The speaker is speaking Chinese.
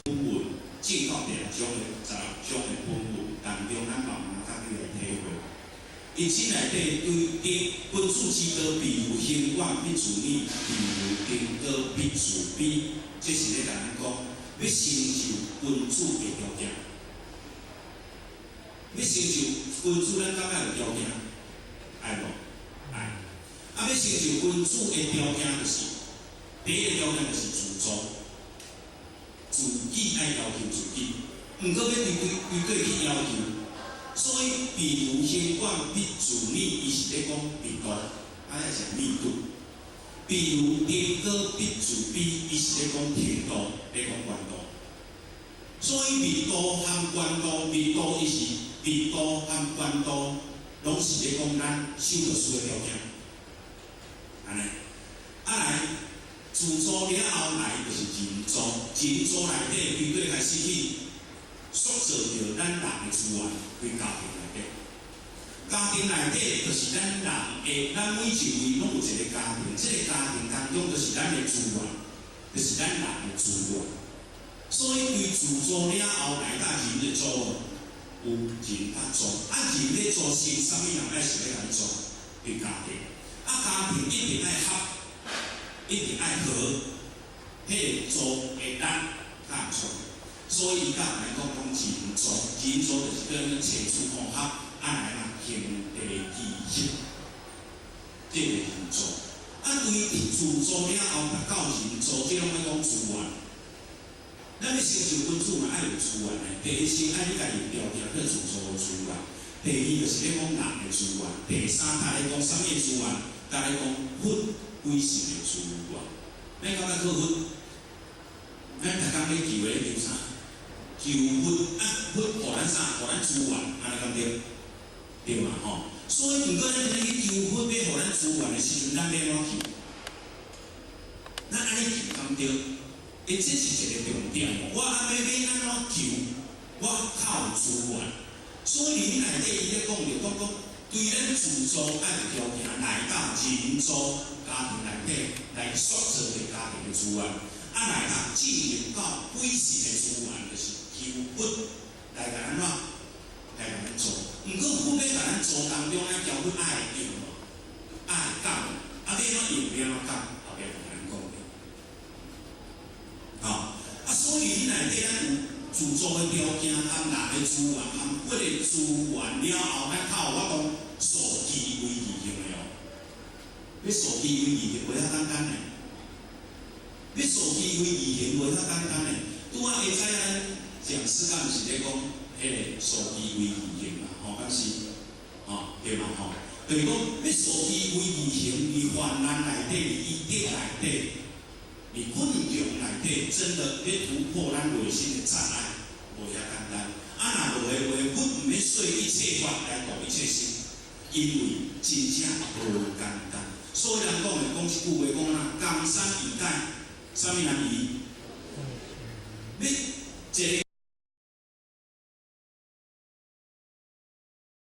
本文正确16种的本文当中，咱慢慢较去来体会。因此内底对君主之道，必有兴旺必自立，必有定高必自卑。这是咧甲咱讲，要成就君主的条件。要成就君主，咱敢若有条件？爱无？爱。要成就君主的条件，就是第一个条件就是自主。自己爱要求自己，毋过要对对去要求，所以必有兴旺必自立，伊是咧讲密度，是密度。必有定高必自卑，伊是咧讲程度，咧讲宽度。所以密度和宽度，密度伊是密度和宽度，拢是咧讲咱守着书的条件。安尼，来。自主了后来就是人主，人主内底对开始去塑造着咱人的资源，对家庭内底。家庭内底就是咱人的，咱每一位拢有一个家庭，这个家庭当中就是咱的资源，就是咱人的资源。所以对自主了后来，甲人的做有人甲做，人咧做是啥物人爱是要来做？对家庭，家庭一定爱合。一定爱和，迄个做会当甲错，所以伊甲来讲人做就是跟前处合合，来行地义，这个人做。对自主了后，到人做，这种要讲资源。咱要成就君主嘛，爱有资源的。第一先爱你家己有条件去自主的资源，第二就是咧讲人的资源，第三甲咧讲啥物资源，甲咧讲规性的资源，咱感觉可分，咱逐工咧求咧求啥？求分互咱啥？互咱资源，安尼敢对？对嘛吼？所以，毋过咱去求分要互咱资源的时阵，咱要安怎求？咱安尼求敢对？这是一个重点。我安尼要安怎求？我靠资源。所以，你内底伊咧讲着，对咱自主爱的条件来到人主。家庭内底来塑造的家庭的资源，来进入到规性的资源，就是求分来甲咱来甲咱做。毋过分要甲咱做当中，咱交分爱用无？爱讲，要怎用？要怎讲？后壁同咱讲的。所以你内底咱有自主的条件，和人的资源，和骨的资源了后，咱靠我讲数据为义用的哦。要数据为义行，袂遐简单嘞。要数据为义行，袂遐简单嘞。拄下会知咱讲师敢是咧讲，迄个数据为义行嘛，敢是，对嘛吼？就是讲要数据为义行，伫患难内底，伫医德内底，伫困境内底，真的要突破咱内心的障碍，袂遐简单。若无的话，阮毋要说一切法来度一切心，因为真正无简单。所以人讲一句话讲江山易改，啥物人易？你一个